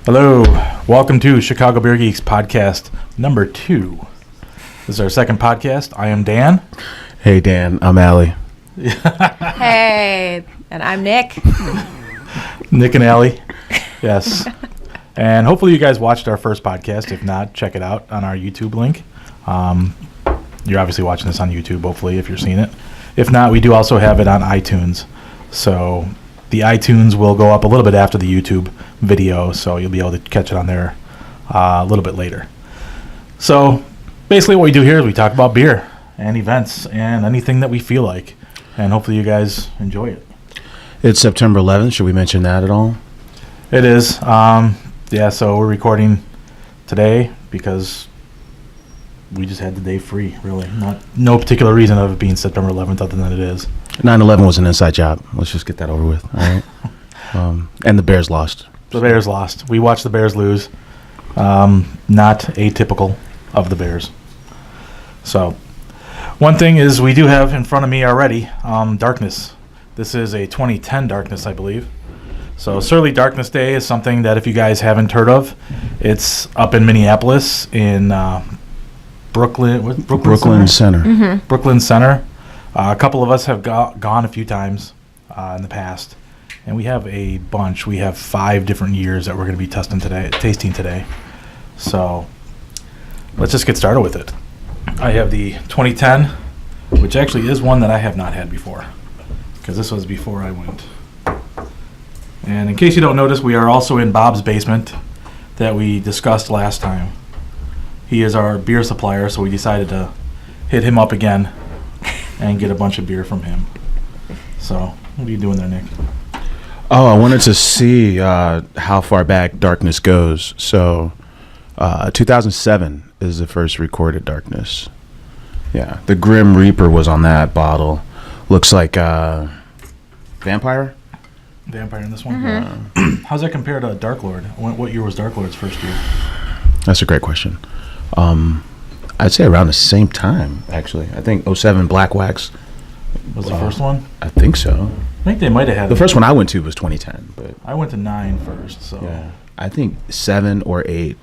Hello, welcome to Chicago Beer Geeks podcast number 2. This is our second podcast. I am Dan. Hey Dan, I'm Allie. Hey, and I'm Nick. Nick and Allie, yes. And hopefully you guys watched our first podcast. If not, check it out on our YouTube link. You're obviously watching this on YouTube, hopefully, if you're seeing it. If not, we do also have it on iTunes. So the iTunes will go up a little bit after the YouTube video, so you'll be able to catch it on there a little bit later. So basically what we do here is we talk about beer and events and anything that we feel like, and hopefully you guys enjoy it. It's September 11th. Should we mention that at all? It is. So we're recording today because we just had the day free, really. No particular reason of it being September 11th other than it is. 9/11 was an inside job. Let's just get that over with. All right. And the Bears lost. The Bears lost. We watched the Bears lose. Not atypical of the Bears. So one thing is we do have in front of me already Darkness. This is a 2010 Darkness, I believe. So Surly Darkness Day is something that if you guys haven't heard of, it's up in Minneapolis in Brooklyn Center. Mm-hmm. Brooklyn Center. A couple of us have gone a few times in the past, and we have a bunch. We have 5 different years that we're going to be tasting today. So let's just get started with it. I have the 2010, which actually is one that I have not had before, because this was before I went. And in case you don't notice, we are also in Bob's basement that we discussed last time. He is our beer supplier, so we decided to hit him up again and get a bunch of beer from him. So, what are you doing there, Nick? Oh, I wanted to see how far back Darkness goes. So, 2007 is the first recorded Darkness. Yeah, the Grim Reaper was on that bottle. Looks like Vampire in this one? Mm-hmm. How's that compare to Dark Lord? What year was Dark Lord's first year? That's a great question. I'd say around the same time, actually. I think 07 Black Wax Was the first one? I think so. I think they might have had The first one I went to was 2010, but I went to 9 first, so yeah, I think 7 or 8.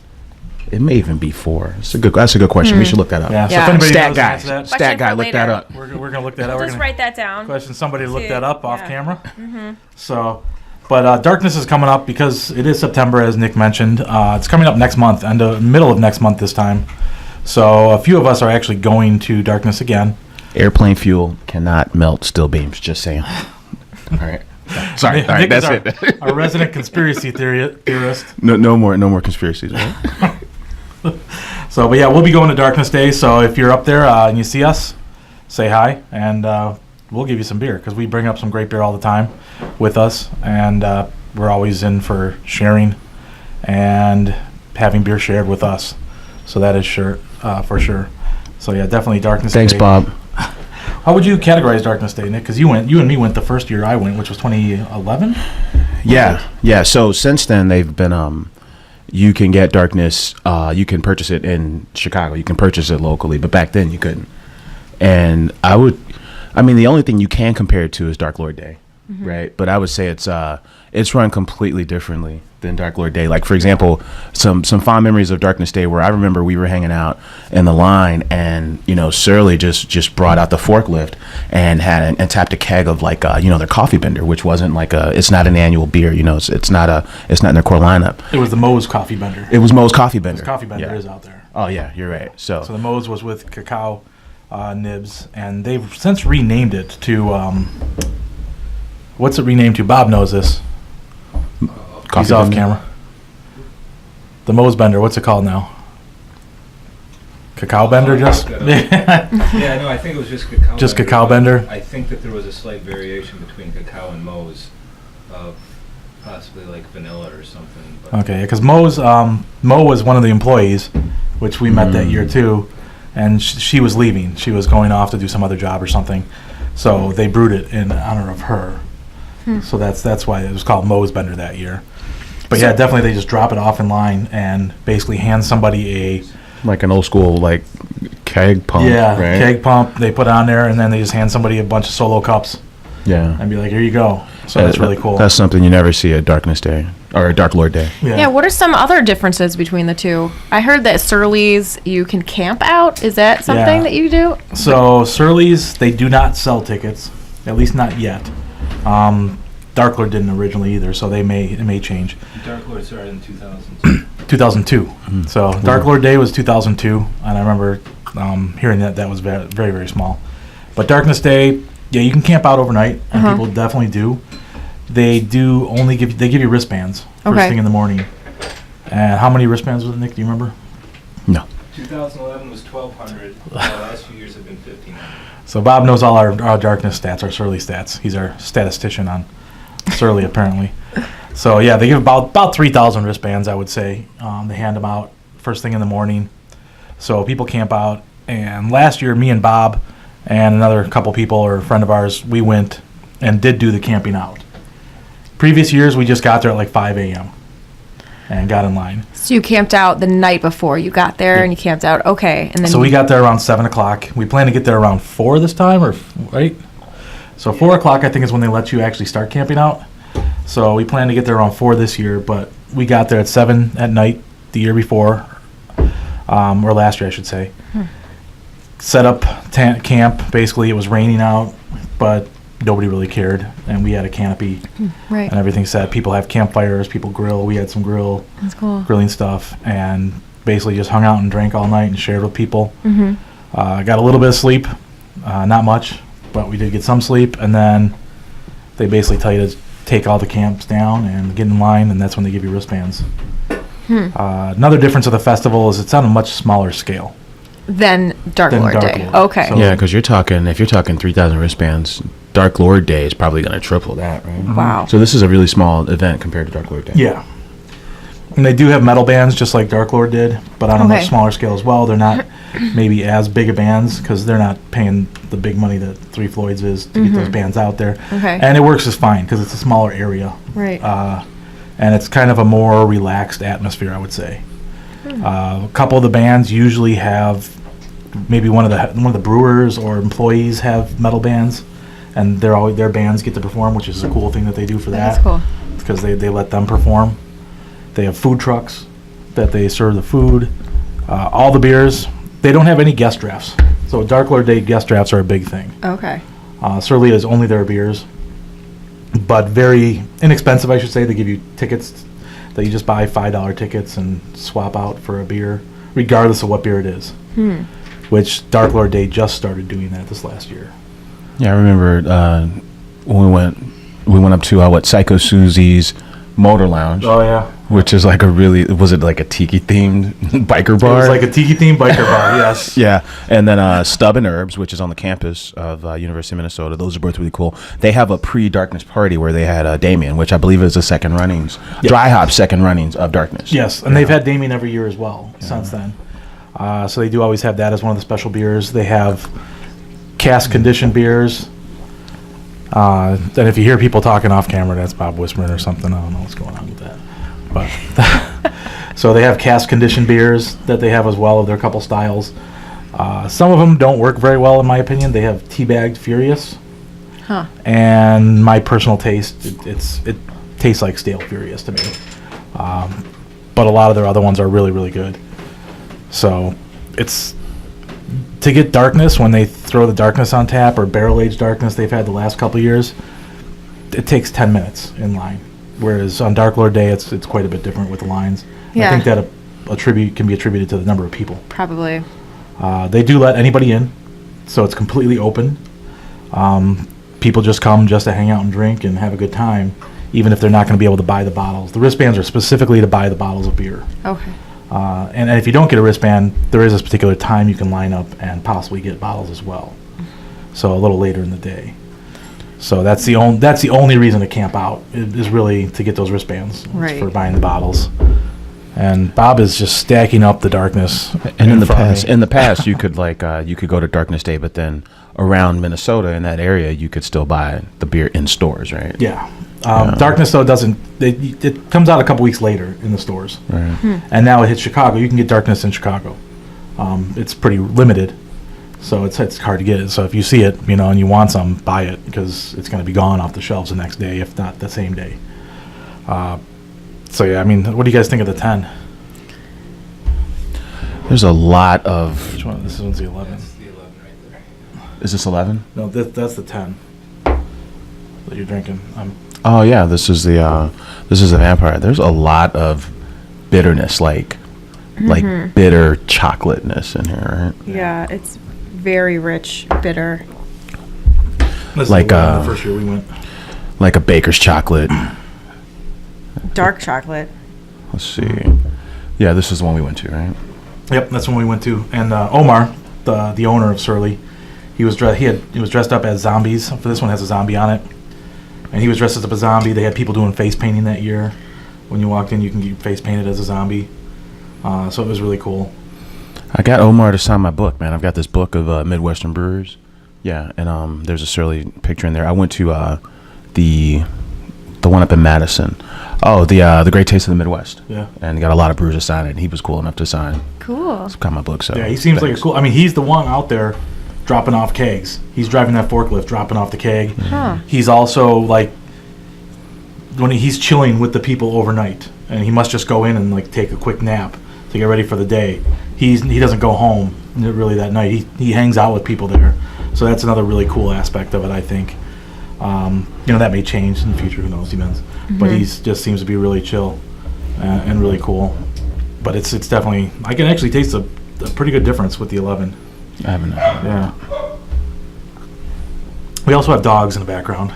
It may even be 4. That's a good question. We should look that up. yeah. So Yeah. if anybody Stat knows guy, the answer to that, stat guy, for look that later. up. we're going to look that up. We'll We're just gonna write that down. question somebody to look See, that up off yeah. camera. Mm-hmm. So, but Darkness is coming up because it is September, as Nick mentioned. It's coming up next month, and the middle of next month this time. So a few of us are actually going to Darkness again. Airplane fuel cannot melt steel beams. Just saying. All right. Sorry. All right. Nick That's is it. our resident conspiracy theorist. No more conspiracies. Right? So, but yeah, we'll be going to Darkness Day. So if you're up there and you see us, say hi, and we'll give you some beer because we bring up some great beer all the time with us, and we're always in for sharing and having beer shared with us. So that is for sure. So yeah, definitely Darkness Day. Thanks, Bob. How would you categorize Darkness Day, Nick? Because you and me went the first year I went, which was 2011. Yeah. So since then they've been you can get Darkness. You can purchase it in Chicago. You can purchase it locally, but back then you couldn't. And the only thing you can compare it to is Dark Lord Day, right? But I would say it's run completely differently than Dark Lord Day. Like, for example, some fond memories of Darkness Day where I remember we were hanging out in the line and, Surly just brought out the forklift and tapped a keg of their coffee bender, which wasn't it's not an annual beer, it's not in their core lineup. It was the Moe's Coffee Bender. It was Moe's Coffee Bender. Moe's Coffee Bender is out there. Oh yeah, you're right. So the Moe's was with cacao nibs, and they've since renamed it to what's it renamed to? Bob knows this. He's off camera. The Moe's Bender, what's it called now? Cacao Bender, just? Yeah, no, I think it was just Cacao Just Bender, Cacao but Bender? I think that there was a slight variation between Cacao and Moe's of possibly like vanilla or something. But Okay, because Mo was one of the employees, which we met that year too, and she was leaving. She was going off to do some other job or something, so they brewed it in honor of her. So that's why it was called Moe's Bender that year. But yeah, definitely they just drop it off in line and basically hand somebody a like an old school keg pump. Yeah, right? keg pump they put on there, and then they just hand somebody a bunch of solo cups, Yeah. and be like, here you go. So that's really cool. That's something you never see at Darkness Day or a Dark Lord Day. Yeah, what are some other differences between the two? I heard that Surly's, you can camp out. Is that something that you do? So Surly's, they do not sell tickets, at least not yet. Dark Lord didn't originally either, so it may change. Dark Lord started in 2002. 2002. So Dark Lord Day was 2002, and I remember hearing that was very, very, very small. But Darkness Day, yeah, you can camp out overnight, and people definitely do. They do only give you wristbands first thing in the morning. And how many wristbands was it, Nick? Do you remember? No. 2011 was 1,200. The last few years have been 1,500. So Bob knows all our Darkness stats, our Surly stats. He's our statistician on Surly, apparently. So yeah, they give about 3,000 wristbands, I would say. They hand them out first thing in the morning. So people camp out. And last year, me and Bob and another couple people or a friend of ours, we went and did do the camping out. Previous years, we just got there at like 5 a.m. and got in line. So you camped out the night before you got there, and you camped out. Okay, and then so we got there around 7 o'clock. We plan to get there around 4 this time, right? So 4 o'clock, I think, is when they let you actually start camping out. So we plan to get there around 4 this year, but we got there at 7 at night the year before, or last year, I should say. Set up camp. Basically, it was raining out, but nobody really cared, and we had a canopy and everything set. People have campfires, people grill. We had some That's cool. grilling stuff, and basically just hung out and drank all night and shared with people. Got a little bit of sleep, not much, but we did get some sleep, and then they basically tell you to take all the camps down and get in line, and that's when they give you wristbands. Another difference of the festival is it's on a much smaller scale. Then Dark Lord Day. Lord. Okay. So- Yeah, because if you're talking 3,000 wristbands, Dark Lord Day is probably going to triple that, right? Wow. So this is a really small event compared to Dark Lord Day. Yeah. And they do have metal bands just like Dark Lord did, but on a much smaller scale as well. They're not maybe as big a bands because they're not paying the big money that Three Floyds is to get those bands out there. Okay. And it works just fine because it's a smaller area. Right. And it's kind of a more relaxed atmosphere, I would say. A couple of the bands usually have maybe one of the brewers or employees have metal bands, and their bands get to perform, which is a cool thing that they do for that. That's cool. Because they let them perform. They have food trucks that they serve the food. All the beers, they don't have any guest drafts. So Dark Lord Day guest drafts are a big thing. Okay. Surly is only their beers, but very inexpensive, I should say. They give you tickets that you just buy $5 tickets and swap out for a beer, regardless of what beer it is. Which Dark Lord Day just started doing that this last year. Yeah, I remember when we went up to Psycho Susie's Motor Lounge. Oh yeah, which is like was it like a tiki themed biker bar? It was like a tiki themed biker bar. Yes. Yeah, and then Stub and Herbs, which is on the campus of University of Minnesota. Those are both really cool. They have a pre-Darkness party where they had Damien, which I believe is the second runnings, dry hop second runnings of Darkness. Yes, and they've had Damien every year as well since then. So they do always have that as one of the special beers. They have cask conditioned beers. And if you hear people talking off camera, that's Bob whispering or something. I don't know what's going on with that. But so they have cask conditioned beers that they have as well of their couple styles. Some of them don't work very well in my opinion. They have teabagged Furious. And my personal taste, it tastes like stale Furious to me. But a lot of their other ones are really, really good. So it's to get Darkness when they throw the Darkness on tap or barrel aged Darkness they've had the last couple of years. It takes 10 minutes in line, whereas on Dark Lord Day it's quite a bit different with the lines. Yeah. I think that can be attributed to the number of people. Probably. They do let anybody in, so it's completely open. People just come just to hang out and drink and have a good time, even if they're not going to be able to buy the bottles. The wristbands are specifically to buy the bottles of beer. Okay. And if you don't get a wristband, there is this particular time you can line up and possibly get bottles as well. So a little later in the day. So that's the only reason to camp out is really to get those wristbands for buying the bottles. And Bob is just stacking up the Darkness. And in the past, you could you could go to Darkness Day, but then around Minnesota in that area, you could still buy the beer in stores, right? Yeah. Darkness though doesn't. It comes out a couple weeks later in the stores, Right. and now it hits Chicago. You can get Darkness in Chicago. It's pretty limited, So it's hard to get it. So if you see it, and you want some, buy it because it's going to be gone off the shelves the next day, if not the same day. So yeah, what do you guys think of the 10? There's a lot of. Which one? This one's the 11. That's the 11 right there. Is this 11? No, that's the 10 that you're drinking. Oh yeah, this is the vampire. There's a lot of bitterness, like bitter chocolateness in here, right? Yeah, it's very rich, bitter. This Like, is the first year we went. Like a baker's chocolate. Dark chocolate. Let's see. Yeah, this is the one we went to, right? Yep, that's when we went to. And Omar, the owner of Surly, he was dressed up as zombies. For this one has a zombie on it, and he was dressed up as a zombie. They had people doing face painting that year. When you walked in, you can get face painted as a zombie. So it was really cool. I got Omar to sign my book, man. I've got this book of Midwestern brewers. Yeah, and there's a Surly picture in there. I went to the one up in Madison. Oh, the Great Taste of the Midwest. Yeah. And got a lot of brewers to sign it. And he was cool enough to sign. Cool. Got my book. So Yeah, he seems like a cool. He's the one out there dropping off kegs. He's driving that forklift, dropping off the keg. Huh. He's also when he's chilling with the people overnight, and he must just go in and take a quick nap to get ready for the day. He doesn't go home really that night. He hangs out with people there. So that's another really cool aspect of it, I think. That may change in the future. Who knows? Depends. But he just seems to be really chill and really cool. But it's definitely, I can actually taste a pretty good difference with the 11. I haven't. Yeah. We also have dogs in the background.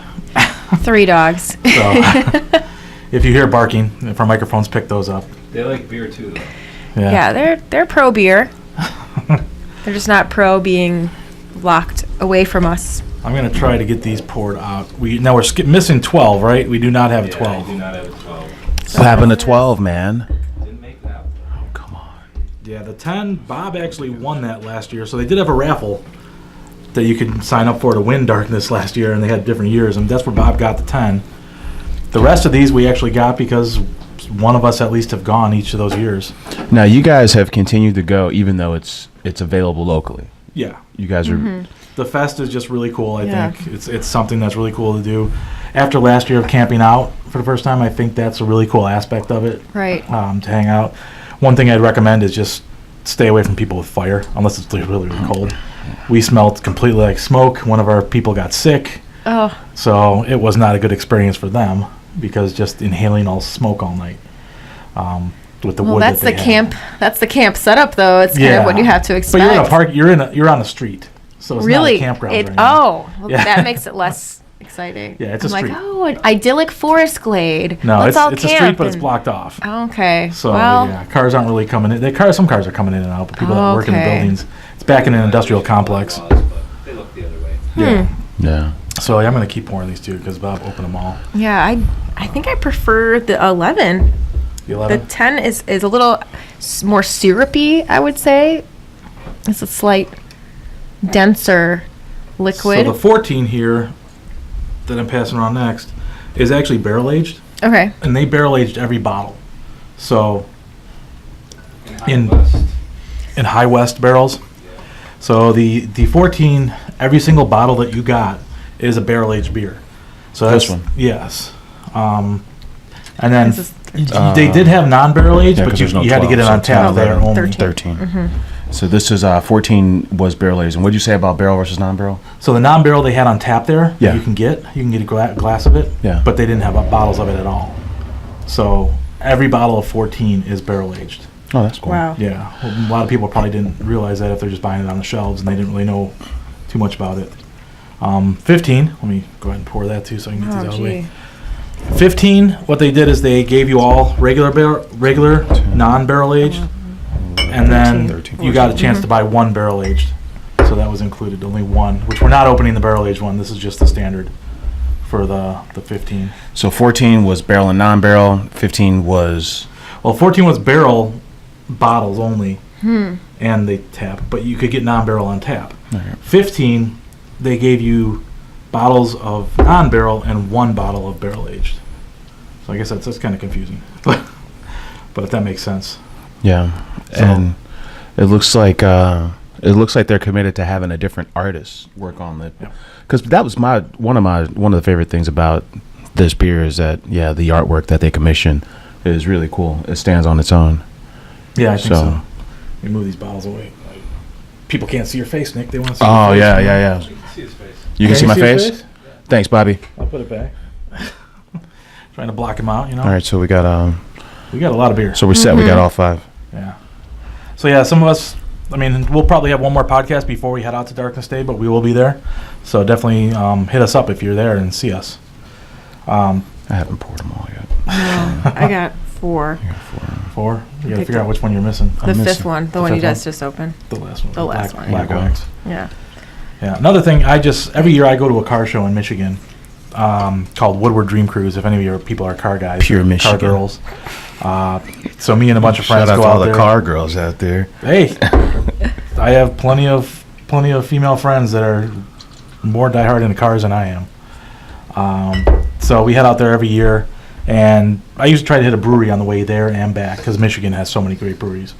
3 dogs. So if you hear barking, if our microphones pick those up. They like beer too, though. Yeah, they're pro beer. They're just not pro being locked away from us. I'm going to try to get these poured out. We're missing 12, right? We do not have 12. I do not have a 12. What happened to 12, man? Didn't make that. Oh, come on. Yeah, the 10, Bob actually won that last year. So they did have a raffle that you could sign up for to win Darkness last year, and they had different years, and that's where Bob got the 10. The rest of these we actually got because one of us at least have gone each of those years. Now, you guys have continued to go even though it's available locally. Yeah. You guys are... The fest is just really cool, I Yeah. think. It's something that's really cool to do. After last year of camping out for the first time, I think that's a really cool aspect of it. Right. To hang out. One thing I'd recommend is just stay away from people with fire, unless it's really, really cold. We smelled completely like smoke. One of our people got sick. Oh. So it was not a good experience for them because just inhaling all smoke all night. With the wood That's that they the had. camp. That's the camp setup, though. It's kind of what you have to expect. But you're in a park. You're on the street, so it's Really? not a campground. or anything. Well, Yeah. that makes it less exciting. Yeah, it's a I'm street. like, oh, an idyllic forest glade. No, Let's all it's a camp street, but it's and- blocked off. Okay. So well, yeah, cars aren't really coming in. Some cars are coming in and out, but people that work in the Okay. buildings. It's back in an industrial complex. Laws, but they look the other way. Yeah. Yeah. So I'm gonna keep pouring these two because Bob opened them all. yeah, I think I prefer the 11. The The 11. 10 is a little more syrupy, I would say. It's a slight denser liquid. So the 14 here that I'm passing around next is actually barrel aged, Okay. and they barrel aged every bottle. So In High West, in High West barrels. So the 14, every single bottle that you got is a barrel aged beer. So This that's one? Yes. And then This is they did have non-barrel aged, Yeah, but 'cause you, there's no you had to get it 12, on so tap 10, there 11, only. 13. So this is 14 was barrel aged. And what did you say about barrel versus non-barrel? So the non-barrel they had on tap there, Yeah. you can get a glass of it, Yeah. but they didn't have bottles of it at all. So every bottle of 14 is barrel aged. Oh, that's cool. wow. Yeah, a lot of people probably didn't realize that if they're just buying it on the shelves and they didn't really know too much about it. 15, let me go ahead and pour that too so I can get these Oh, out of the way. gee. 15, what they did is they gave you all regular non-barrel aged, and then 13. you got a chance to buy one barrel aged. So that was included, only one, which we're not opening the barrel aged one. This is just the standard for the 15. So 14 was barrel and non-barrel. 15 was... Well, 14 was barrel bottles only, and they tap, but you could get non-barrel on tap. Okay. 15, they gave you bottles of non-barrel and one bottle of barrel aged. So I guess that's kind of confusing, but if that makes sense. Yeah. So- And it looks like It looks like they're committed to having a different artist work on it. Yep. Because that was one of the favorite things about this beer is that the artwork that they commission is really cool. It stands on its own. Yeah, I think so. We move these bottles away. Like, people can't see your face, Nick. They want to see Oh your face. yeah. You can see his face. You can see my face? his Thanks, Bobby. I'll put it back. Trying to block him out, you know. All right, so we got We got a lot of beer. so we're set. We got all 5. Yeah. So yeah, some of us. I mean, we'll probably have one more podcast before we head out to Darkness Day, but we will be there. So definitely hit us up if you're there and see us. I haven't poured them all yet. No, I got 4. I got 4. 4. You got to Picked figure out up which one you're missing. The missing. 5th one, the The one you fifth guys one? just opened. The last one. The last one. Black There you go. wax. Yeah. Yeah. Another thing, every year I go to a car show in Michigan called Woodward Dream Cruise. If any of your people are car guys, Pure or Michigan. car girls. So me and a bunch of friends Shout out go to out all the there. car girls out there. Hey, I have plenty of female friends that are more diehard into cars than I am. So we head out there every year, and I usually try to hit a brewery on the way there and back because Michigan has so many great breweries.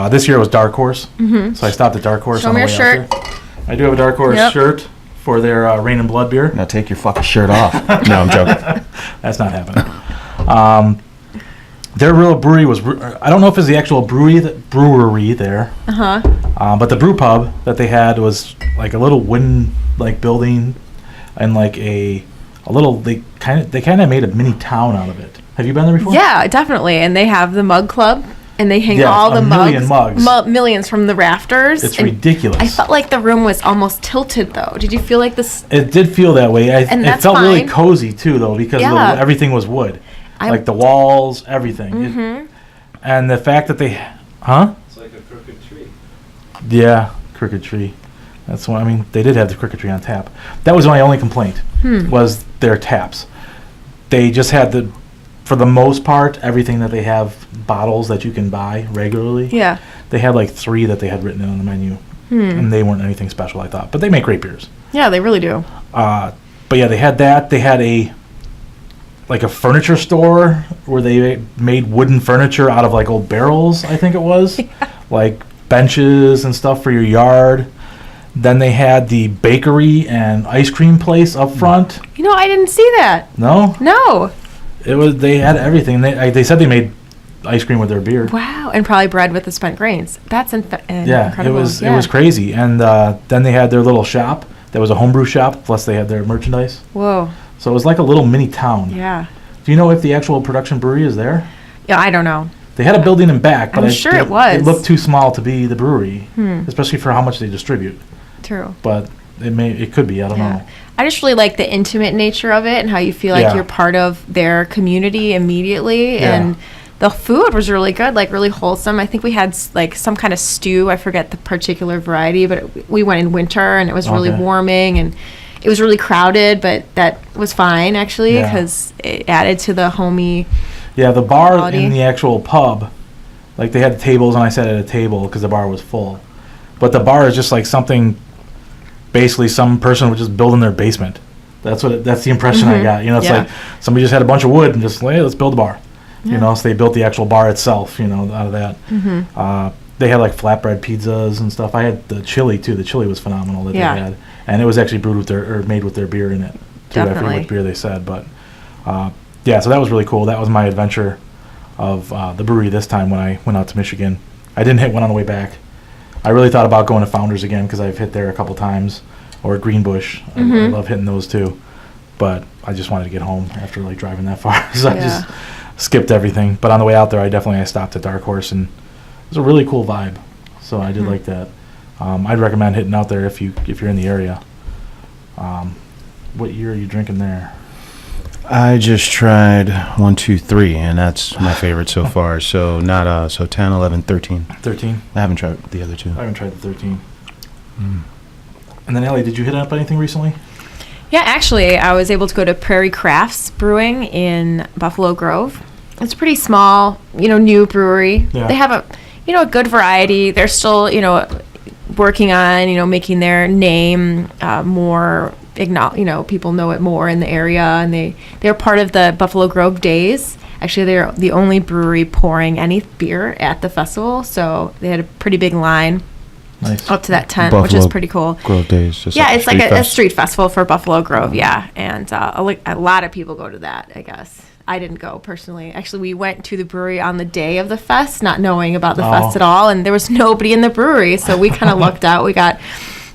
This year was Dark Horse, so I stopped at Dark Horse. Show on me the your way out shirt. there. I do have a Dark Horse Yep. shirt for their Rain and Blood beer. Now take your fucking shirt off. No, I'm joking. That's not happening. Their real brewery was, I don't know if it's the actual brewery there, but the brew pub that they had was like a little wooden like building and like a little, they kind of made a mini town out of it. Have you been there before? Yeah, definitely. And they have the mug club, and they hang Yes, all the a million mugs, mugs. millions from the rafters. It's and ridiculous. I felt like the room was almost tilted, though. Did you feel like this? It did feel that way. And It that's felt really fine. cozy too, though, because Yeah. everything was wood, like the walls, everything. And the fact that they, It's like a crooked tree. Yeah, Crooked Tree. That's why, I mean, they did have the Crooked Tree on tap. That was my only complaint, was their taps. They just had for the most part, everything that they have bottles that you can buy regularly. Yeah. They had like 3 that they had written in on the menu, and they weren't anything special, I thought. But they make great beers. Yeah, they really do. But yeah, they had that. They had a furniture store where they made wooden furniture out of like old barrels, I think it was. Like benches and stuff for your yard. Then they had the bakery and ice cream place up front. You know, I didn't see that. No? No. They had everything. They said they made ice cream with their beer. Wow. And probably bread with the spent grains. That's Yeah, incredible. it was crazy. And then they had their little shop. There was a homebrew shop, plus they had their merchandise. Whoa. So it was like a little mini town. Yeah. Do you know if the actual production brewery is there? Yeah, I don't know. They had a building in back, but I'm sure it was. It looked too small to be the brewery, especially for how much they distribute. True. But it could be. I don't know. I just really like the intimate nature of it and how you feel like Yeah. you're part of their community immediately. Yeah. And the food was really good, like really wholesome. I think we had like some kind of stew. I forget the particular variety, but we went in winter and it was really Okay. warming and it was really crowded, but that was fine actually Yeah. because it added to the homey. Yeah, the bar Quality. in the actual pub, like they had the tables, and I sat at a table because the bar was full. But the bar is just like something. Basically, some person was just building their basement. That's the impression I got. You know, it's Yeah. like somebody just had a bunch of wood and just hey, let's build a bar. You Yeah. know, so they built the actual bar itself. You know, out of that. They had like flatbread pizzas and stuff. I had the chili too. The chili was phenomenal that Yeah. they had, and it was actually brewed with made with their beer in it. Too. I Definitely. forget what beer they said, but yeah. So that was really cool. That was my adventure of the brewery this time when I went out to Michigan. I didn't hit one on the way back. I really thought about going to Founders again because I've hit there a couple times, or Greenbush. I love hitting those too, but I just wanted to get home after like driving that far, so I just skipped everything. But on the way out there, I stopped at Dark Horse, and it was a really cool vibe. So I did like that. I'd recommend hitting out there if you're in the area. What year are you drinking there? I just tried 1, 2, 3, and that's my favorite so far. So not 10, 11, 13. 13. I haven't tried the other 2. I haven't tried the 13. And then Ellie, did you hit up anything recently? Yeah, actually, I was able to go to Prairie Crafts Brewing in Buffalo Grove. It's pretty small, new brewery. Yeah. They have a good variety. They're still, working on, making their name more, people know it more in the area. And they're part of the Buffalo Grove Days. Actually, they're the only brewery pouring any beer at the festival. So they had a pretty big line. Nice. up to that tent, which is Buffalo pretty cool. Grove Days. Just Yeah, a it's like street a fest. street festival for Buffalo Grove, yeah. And a lot of people go to that, I guess. I didn't go personally. Actually, we went to the brewery on the day of the fest, not knowing about the fest at all, and there was nobody in the brewery, so we kind of lucked out. We got,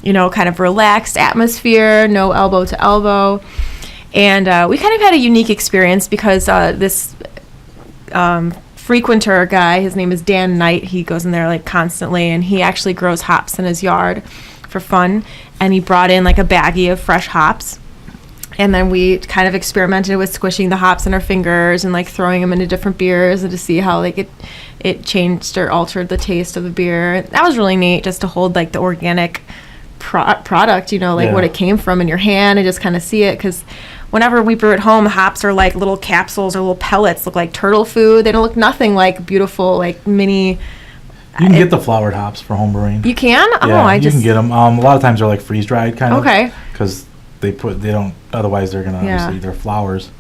kind of relaxed atmosphere, no elbow to elbow. And we kind of had a unique experience because this frequenter guy, his name is Dan Knight, he goes in there like constantly, and he actually grows hops in his yard for fun, and he brought in like a baggie of fresh hops, and then we kind of experimented with squishing the hops in our fingers and like throwing them into different beers and to see how like it changed or altered the taste of the beer. That was really neat, just to hold like the organic product, what it came from in your hand and just kind of see it, because whenever we brew at home, hops are like little capsules or little pellets, look like turtle food. They don't look nothing like beautiful, like mini. You can get the flowered hops for home brewing. You can? Yeah, you can get them. A lot of times they're like freeze dried kind of. Okay. Because they don't. Otherwise, they're gonna obviously they're flowers.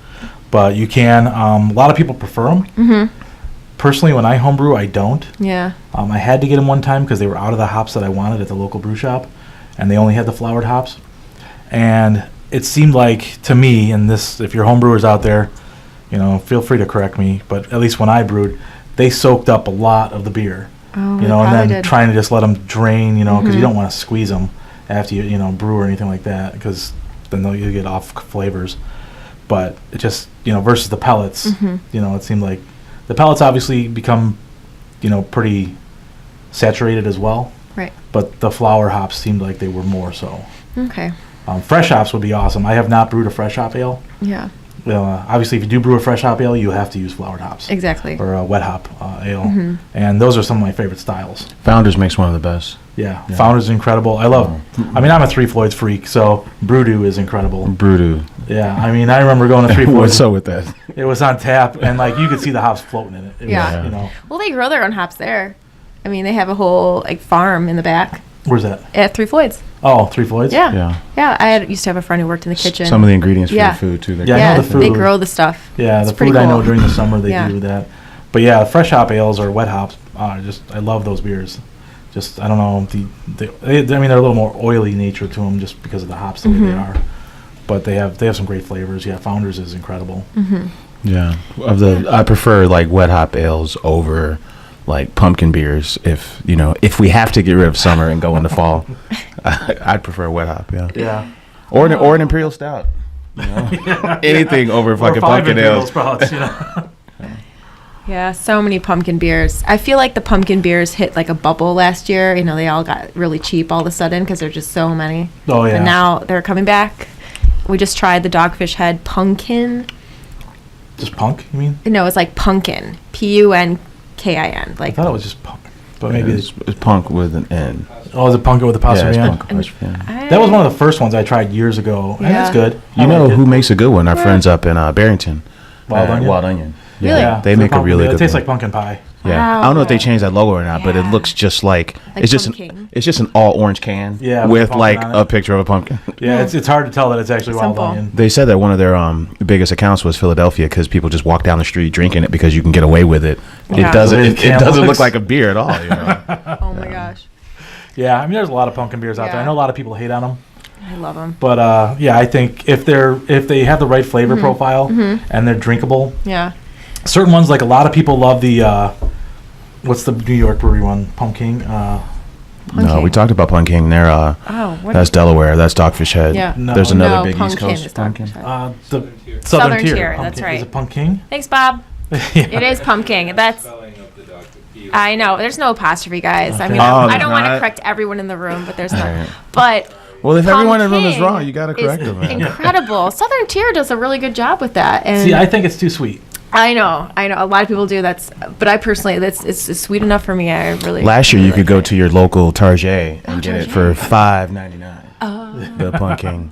But you can. A lot of people prefer them. Mm-hmm. Personally, when I homebrew, I don't. Yeah. I had to get them one time because they were out of the hops that I wanted at the local brew shop, and they only had the flowered hops. And it seemed like to me, and this, if you're homebrewers out there, feel free to correct me, but at least when I brewed, they soaked up a lot of the beer. Oh, And then trying to just let them drain, because you don't want to squeeze them after you brew or anything like that, because then you get off flavors. But it just, versus the pellets, it seemed like the pellets obviously become, pretty saturated as well. Right. But the flower hops seemed like they were more so. Okay. Fresh hops would be awesome. I have not brewed a fresh hop ale. Yeah. Obviously, if you do brew a fresh hop ale, you have to use flowered hops. Exactly. Or a wet hop ale. And those are some of my favorite styles. Founders makes one of the best. Yeah. Founders is incredible. I love, I'm a Three Floyds freak, so Brewdoo is incredible. Brewdoo. Yeah, I remember going to Three Floyds. What's up with that? It was on tap, and you could see the hops floating in it. It was, Well, they grow their own hops there. They have a whole farm in the back. Where's that? At Three Floyds. Oh, Three Floyds? Yeah. I used to have a friend who worked in the kitchen. Some of the ingredients for Yeah. the food too. Yeah, I know the food. They grow the stuff. Yeah, It's the pretty food I know cool. during the summer they Yeah. do that. But yeah, fresh hop ales or wet hops, I love those beers. Just, I don't know, they're a little more oily nature to them just because of the hops the way they are. But they have some great flavors. Yeah, Founders is incredible. Yeah, I prefer wet hop ales over pumpkin beers. If we have to get rid of summer and go into fall, I'd prefer wet hop. Yeah. Yeah. Or an imperial stout. Anything over fucking pumpkin ales. Sprouts, Yeah, so many pumpkin beers. I feel like the pumpkin beers hit like a bubble last year. They all got really cheap all of a sudden because there's just so many. Oh, yeah. And now they're coming back. We just tried the Dogfish Head Pumpkin. Just punk, you mean? No, it's like Punkin. Punkin. I thought it was just punk. But maybe it's punk with an N. Oh, is it punk with a Yeah, apostrophe? it's on? punk. Yeah. That was one of the first ones I tried years ago. And it's Yeah. good. You I know like who it. makes a good one? Our friends up in Barrington. Wild Onion? Wild Onion. Really? Yeah, They it's make a pumpkin- really It good tastes one. like pumpkin pie. Yeah, Wow. I don't know if they changed that logo or not, but it Yeah. looks just like Like it's just pumpkin. it's just an all orange can Yeah, with pumpkin on it. a picture of a pumpkin. Yeah, it's hard to tell that it's actually Wild Simple. Onion. They said that one of their biggest accounts was Philadelphia because people just walk down the street drinking it because you can get away with it. Yeah. It doesn't The way it, the can doesn't look looks. like a beer at all. Oh my gosh. Yeah, there's a lot of pumpkin beers out there. Yeah. I know a lot of people hate on them. I love them. But I think if they have the right flavor profile and they're drinkable, Yeah. certain ones, like a lot of people love the what's the New York brewery one? Pumpkin. No, we talked about Pumpkin. They're Oh, what that's Delaware. That's Dogfish Head. Yeah. No. There's another No, big East Pumpkin Coast is Pumpkin. Dogfish Head. The Southern Tier. Tier, that's Pumpkin. right. Is it Pumpkin? Thanks, Bob. Yeah. It is pumpkin. That's. Spelling of the dog. I know. There's no apostrophe, guys. I mean, Oh, I there's don't want to not? correct everyone in the room, but there's not. Alright. But Well, if everyone in the room is pumpkin wrong, you got to correct is them. Man. Incredible. Southern Tier does a really good job with that. And See, I think it's too sweet. I know. A lot of people do. But I personally, it's sweet enough for me. I really. Last year, you really could like go it. to your local Target and get it Target. for $5.99. Oh. The Pumpkin.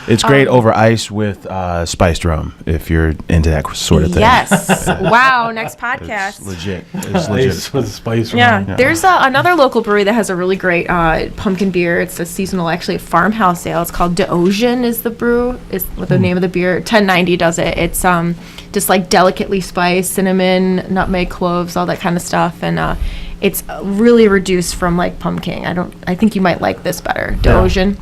It's great over ice with spiced rum if you're into that sort of thing. Yes. Wow. Next podcast. It's legit. It's legit. Ice with spice. Yeah. rum. There's another local brewery that has a really great pumpkin beer. It's a seasonal, actually, farmhouse ale. It's called DeOcean is the brew, is what the name of the beer. 1090 does it. It's just like delicately spiced, cinnamon, nutmeg, cloves, all that kind of stuff. And it's really reduced from like pumpkin. I think you might like this better. DeOcean.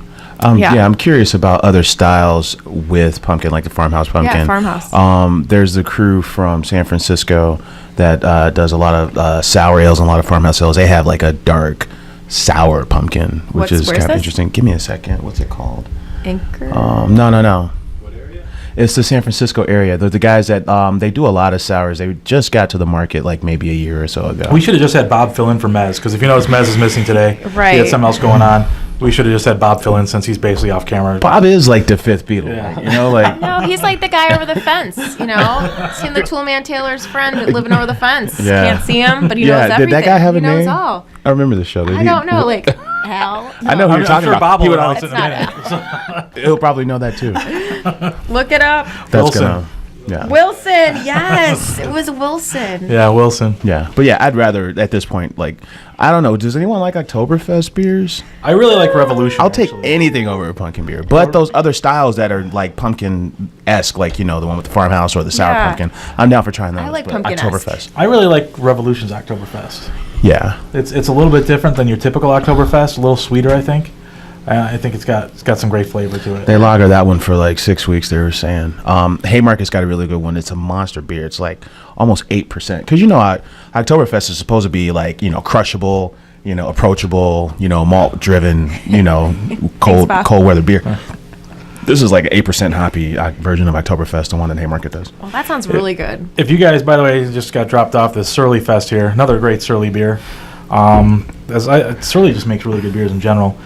Yeah, I'm curious about other styles with pumpkin, like the farmhouse pumpkin. Yeah, farmhouse. There's the crew from San Francisco that does a lot of sour ales and a lot of farmhouse ales. They have like a dark sour pumpkin, which is kind of interesting. Give me a second. What's it called? Anchor? No. What area? It's the San Francisco area. They're the guys that they do a lot of sours. They just got to the market like maybe a year or so ago. We should have just had Bob fill in for Mez, because if you notice, Mez is missing today. Right. He had something else going on. We should have just had Bob fill in since he's basically off camera. Bob is like the fifth Beatle, Yeah. you know, like. No, he's like the guy over the fence, you know? He's him, the Toolman Taylor's friend living over the fence. Yeah. Can't see him, but he knows everything. Did that guy have he a knows name? all. I remember the show. I don't know, like Hal. I know who I'm you're talking sure about. Bob He will would announce always- it in a It's not minute. He'll probably know that too. Look it up. That's Wilson. gonna. Yeah. Wilson, yes. It was Wilson. Yeah, Wilson. Yeah, but yeah, I'd rather at this point, like, I don't know. Does anyone like Oktoberfest beers? I really like Revolution. I'll take actually. anything over a pumpkin beer. But those other styles that are like pumpkin-esque, like, you know, the one with the farmhouse or the sour Yeah. pumpkin, I'm down for trying those. I like but pumpkin-esque. Oktoberfest. I really like Revolution's Oktoberfest. Yeah. It's a little bit different than your typical Oktoberfest. A little sweeter, I think. I think it's got some great flavor to it. They lager that one for like 6 weeks, they were saying. Haymarket's got a really good one. It's a monster beer. It's like almost 8%. Because, you know, Oktoberfest is supposed to be like, you know, crushable, you know, approachable, you know, malt-driven, you know, cold weather beer. This is like an 8% hoppy version of Oktoberfest, the one that Haymarket does. Well, that sounds really good. If you guys, by the way, just got dropped off this Surly Fest here, another great Surly beer. Surly just makes really good beers in general.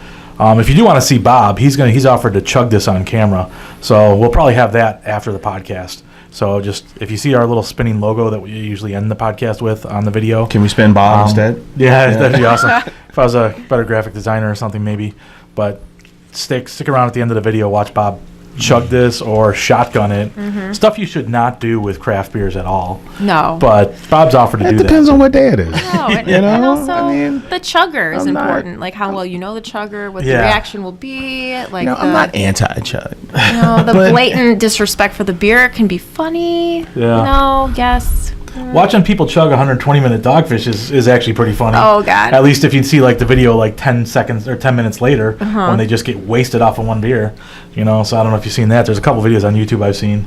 If you do want to see Bob, he's offered to chug this on camera, so we'll probably have that after the podcast. So just if you see our little spinning logo that we usually end the podcast with on the video, Can we spin Bob instead? Yeah, that'd be awesome. If I was a better graphic designer or something, maybe. But stick around at the end of the video. Watch Bob chug this or shotgun it. Stuff you should not do with craft beers at all. No. But Bob's offered to It do that. depends on what day it is. No, and, You know, and also I mean, the chugger is I'm not- important. Like how well you know the chugger, what the Yeah. reaction will be. Like No, the, I'm not anti-chug. the but- blatant disrespect for the beer can be funny. Yeah. No, yes. Watching people chug 120-minute Dogfish is actually pretty funny. Oh, God. At least if you see like the video like 10 seconds or 10 minutes later when they just get wasted off of one beer, you know. So I don't know if you've seen that. There's a couple videos on YouTube I've seen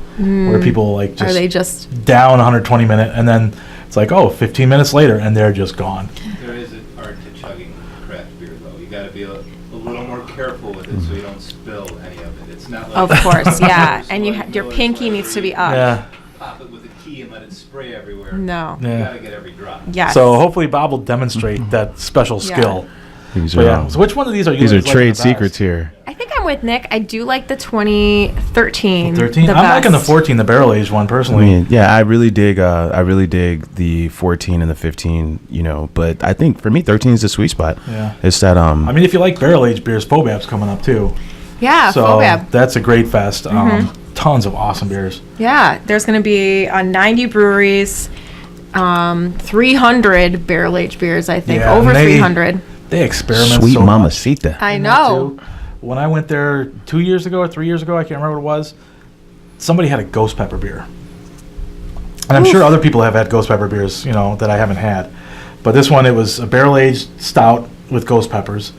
where people like Are just they just down 120-minute and then it's like 15 minutes later and they're just gone. There is an art to chugging craft beer, though. You got to be a little more careful with it so you don't spill any of it. It's not like Of course, yeah. Just And like your Miller pinky Lite needs to where be you up. Yeah. Pop it with a key and let it spray everywhere. No. You Yeah. got to get every drop. Yes. So hopefully Bob will demonstrate that special Yeah. skill. These But are, yeah. So which one of these are you? these are guys liking trade the best? secrets here. I think I'm with Nick. I do like the 2013. 13. The I'm liking the best. 14, the barrel aged one I personally. mean, yeah, I really dig the 14 and the 15, you know, but I think for me 13 is the sweet spot. Yeah. It's that I mean, if you like barrel aged beers, FoBAB's coming up too. Yeah, So FoBAB. that's a great fest. Tons of awesome beers. Yeah, there's going to be 90 breweries, 300 barrel aged beers, I think. Yeah, Over and they- 300. They experiment sweet so much. mamacita. I in that, know. too. When I went there 2 years ago or 3 years ago, I can't remember what it was, somebody had a ghost pepper beer. And I'm sure other people have had ghost pepper beers, you know, that I haven't had. But this one, it was a barrel aged stout with ghost peppers,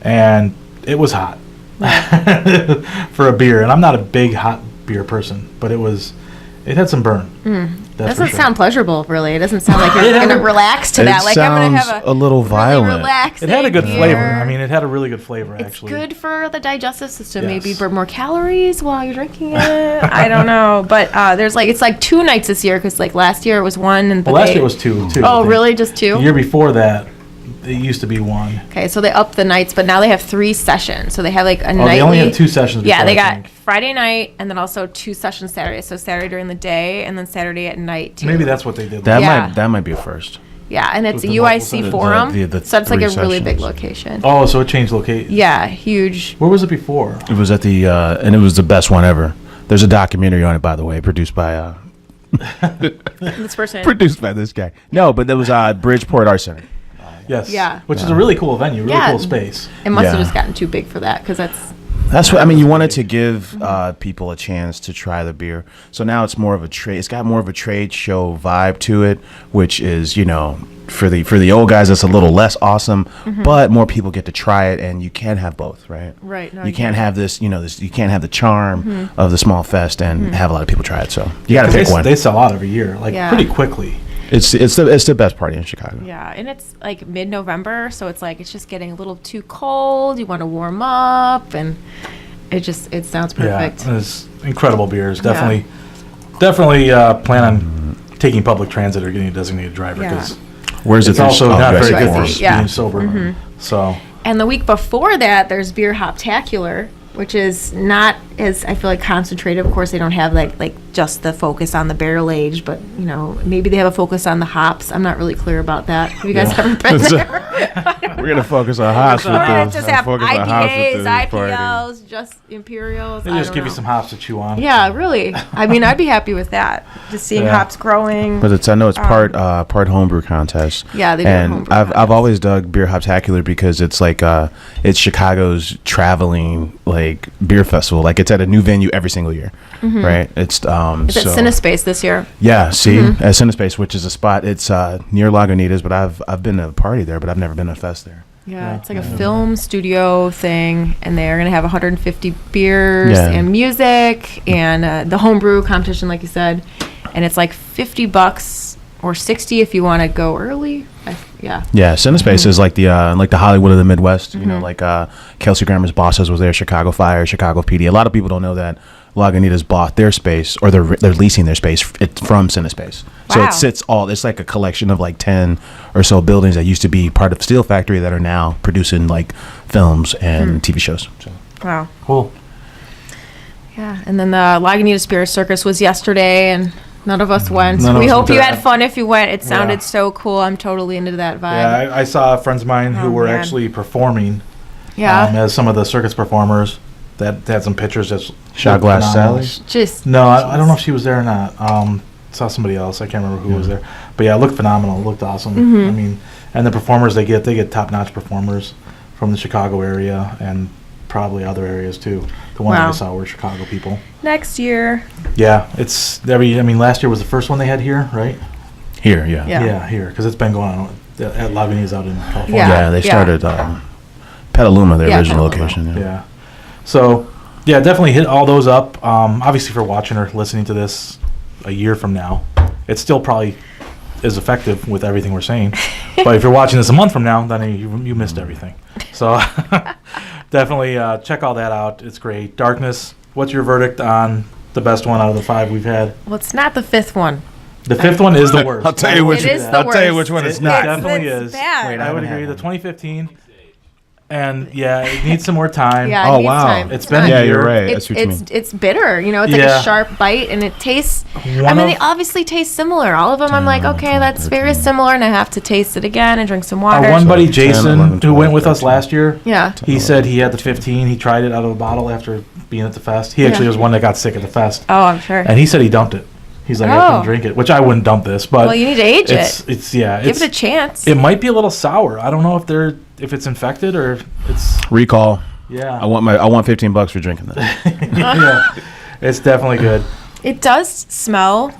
and it was hot for a beer. And I'm not a big hot beer person, but it had some burn. That's for Doesn't sure. sound pleasurable, really. It doesn't sound like you're going to relax to It that. Like, I'm going to sounds have a little really violent. relaxing It had a good beer. flavor. I mean, it had a really good flavor, It's actually. good for the digestive system. Yes. Maybe burn more calories while you're drinking it. I don't know, but it's like 2 nights this year because like last year it was one and Well, last year was two, too. I Oh, think. really? Just 2? The year before that, it used to be one. Okay, so they upped the nights, but now they have 3 sessions. So they have like a Oh, nightly. they only had 2 sessions before, Yeah, they I got think. Friday night and then also 2 sessions Saturday. So Saturday during the day and then Saturday at night too. Maybe that's what they did. That Yeah. might be a first. Yeah, and it's With a the multiple UIC sessions. forum, The so it's like a three really big sessions. location. Oh, so it changed location. Yeah, huge. Where was it before? It was at the and it was the best one ever. There's a documentary on it, by the way, produced by This person. this guy. No, but that was Bridgeport Art Center. Yes. Yeah. Which is a really cool venue, really Yeah. cool space. It must have Yeah. just gotten too big for that because That's what I mean. You wanted to give people a chance to try the beer, so now it's more of a trade. It's got more of a trade show vibe to it, which is for the old guys, it's a little less awesome, but more people get to try it, and you can have both, right? Right. No, You can't have this, you can't have the charm of the small fest and have a lot of people try it. So you got to 'Cause pick one. They sell out every year, like Yeah. pretty quickly. It's the best party in Chicago. Yeah, and it's like mid-November, so it's like it's just getting a little too cold. You want to warm up, and it sounds perfect. Yeah, it's incredible beers. Definitely plan on taking public transit or getting a designated driver Yeah. because Where's it's also not very good Force. for Yeah. being sober. So And the week before that, there's Beer Hoptacular, which is not as I feel like concentrated. Of course, they don't have like just the focus on the barrel age, but maybe they have a focus on the hops. I'm not really clear about that. Have you guys ever been there? We're gonna focus on hops with this. Just have Focus on hops with IPAs, this party. IPLs, just Imperials. they I just don't give you know. some hops to chew on. Yeah, really. I mean, I'd be happy with that. Just seeing Yeah. hops growing. But I know it's part homebrew contest. Yeah, they do a And homebrew I've contest. always dug Beer Hoptacular because it's like it's Chicago's traveling like beer festival. Like it's at a new venue every single year, right? It's It's at Cinespace this year. Yeah, see, at Cinespace, which is a spot. It's near Lagunitas, but I've been to a party there, but I've never been to a fest there. Yeah, it's like a film studio thing, and they're going to have 150 beers Yeah. and music and the homebrew competition, like you said. And it's like $50 or $60 if you want to go early. Yeah. Yeah, Cinespace is like the Hollywood of the Midwest. Like Kelsey Grammer's bosses was there, Chicago Fire, Chicago PD. A lot of people don't know that Lagunitas bought their space, or they're leasing their space from Cinespace. So Wow. it sits it's like a collection of like 10 or so buildings that used to be part of Steel Factory that are now producing like films and TV shows. So. Wow. Cool. Yeah. And then the Lagunitas Beer Circus was yesterday, and none of us went. None of We us hope went you to had that. fun if you went. It sounded Yeah. so cool. I'm totally into that vibe. Yeah, I saw friends of mine who Oh, were man. actually performing Yeah. as some of the circus performers that had some pictures. That's Shot Glass phenomenal. Sally? Just. No, I don't know if she was there or not. Saw somebody else. I can't remember who was there. But yeah, it looked phenomenal. It looked awesome. I mean, and the performers they get top-notch performers from the Chicago area and probably other areas too. The ones Wow. I saw were Chicago people. Next year. Yeah, it's last year was the first one they had here, right? Here, yeah. Yeah. Here, because it's been going on at Lagunitas out in California. Yeah. Yeah, they started Petaluma, their Yeah, original Petaluma. location. Yeah. So, yeah, definitely hit all those up. Obviously, for watching or listening to this a year from now, it still probably is effective with everything we're saying. But if you're watching this a month from now, then you missed everything. So, definitely check all that out. It's great. Darkness, what's your verdict on the best one out of the 5 we've had? Well, it's not the fifth one. The 5th one is the worst. I'll tell you which. It is the I'll tell you worst. which one it's It not. definitely It's is. bad. Wait, I would haven't agree. had The one. 2015, and yeah, it needs some more time. Yeah, Oh, it needs wow. time. It's been not- a Yeah, year. you're right. It's That's what you mean. it's bitter, it's like Yeah. a sharp bite, and it tastes. I One mean, of- they obviously taste similar. All of them, I'm like, 10, okay, that's 13. very similar, and I have to taste it again and drink some water. Our one buddy 10, Jason, 11, who went 12, with us 13. last year, Yeah. he said he had the 15. He tried it out of a bottle after being at the fest. He actually Yeah. was one that got sick at the fest, Oh, I'm sure. and he said he dumped it. He's like, I Oh. couldn't drink it, which I wouldn't dump this, but Well, you need to age it. it's yeah, Give it's it a chance. it might be a little sour. I don't know if it's infected or it's Recall. yeah. I want $15 for drinking that. Yeah, it's definitely good. It does smell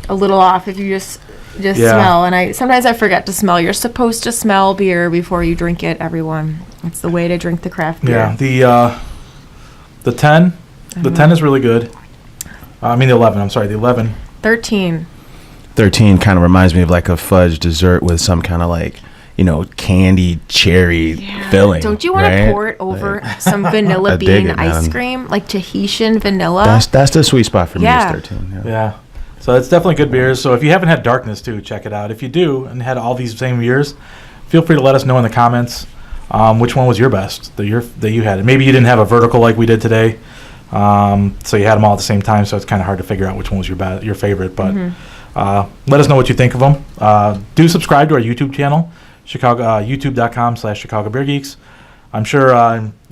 a little off if you just Yeah. smell, and sometimes I forget to smell. You're supposed to smell beer before you drink it. Everyone, it's the way to drink the craft beer. Yeah, the 10, the 10 is really good. The 11. I'm sorry, the 11. 13. 13 kind of reminds me of like a fudge dessert with some kind of like, candy cherry filling. Don't you want right? to pour it over some vanilla I dig bean it, ice man. cream, like Tahitian vanilla? That's the sweet spot for me. Yeah. Is 13. Yeah. Yeah. So it's definitely good beers. So if you haven't had Darkness too, check it out. If you do and had all these same years, feel free to let us know in the comments which one was your best that you had. Maybe you didn't have a vertical like we did today, so you had them all at the same time. So it's kind of hard to figure out which one was your favorite. But Let us know what you think of them. Do subscribe to our YouTube channel, youtube.com/Chicago Beer Geeks. I'm sure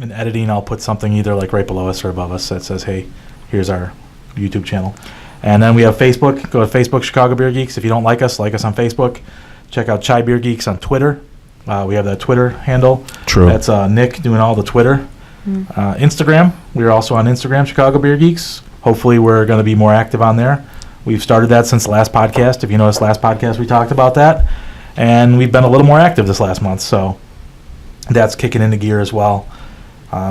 in editing I'll put something either like right below us or above us that says, hey, here's our YouTube channel. And then we have Facebook. Go to Facebook, Chicago Beer Geeks. If you don't like us on Facebook. Check out Chai Beer Geeks on Twitter. We have that Twitter handle. True. That's Nick doing all the Twitter. Instagram. We're also on Instagram, Chicago Beer Geeks. Hopefully we're going to be more active on there. We've started that since the last podcast. If you noticed last podcast, we talked about that. And we've been a little more active this last month. So that's kicking into gear as well.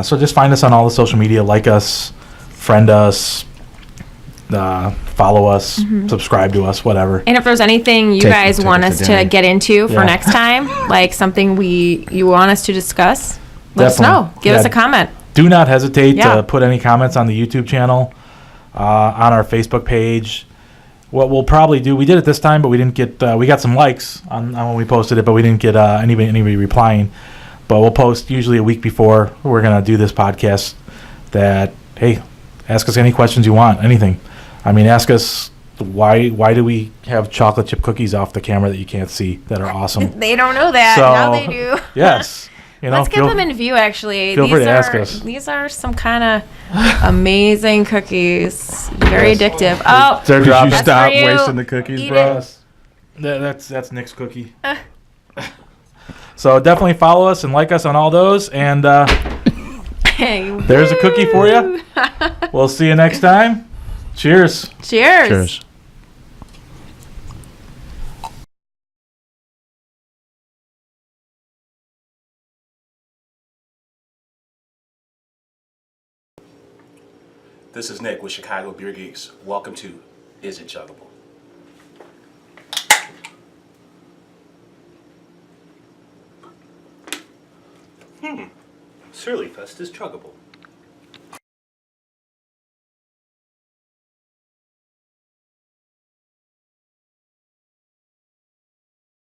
So just find us on all the social media. Like us, friend us, follow us, subscribe to us, whatever. And if there's anything you guys want us to get into for Yeah. next time, like something you want us to discuss, let us know. Give us a comment. Do not hesitate Yeah. to put any comments on the YouTube channel, on our Facebook page. What we'll probably do, we did it this time, but we didn't get, we got some likes on when we posted it, but we didn't get anybody replying. But we'll post usually a week before we're going to do this podcast that, hey, ask us any questions you want, anything. I mean, ask us why do we have chocolate chip cookies off the camera that you can't see that are awesome? They don't know that. So, Now they do. Yes. You know, Let's get them in view, actually. feel free to ask us. These are some kind of amazing cookies. Very Yes. addictive. Oh, They're Could you dropping. That's stop for you. wasting the cookies, Eat bro? it. That's Nick's cookie. So definitely follow us and like us on all those. And hey, there's a cookie for you. We'll see you next time. Cheers. Cheers. Cheers. This is Nick with Chicago Beer Geeks. Welcome to Is It Chuggable? Surly Fest is chuggable.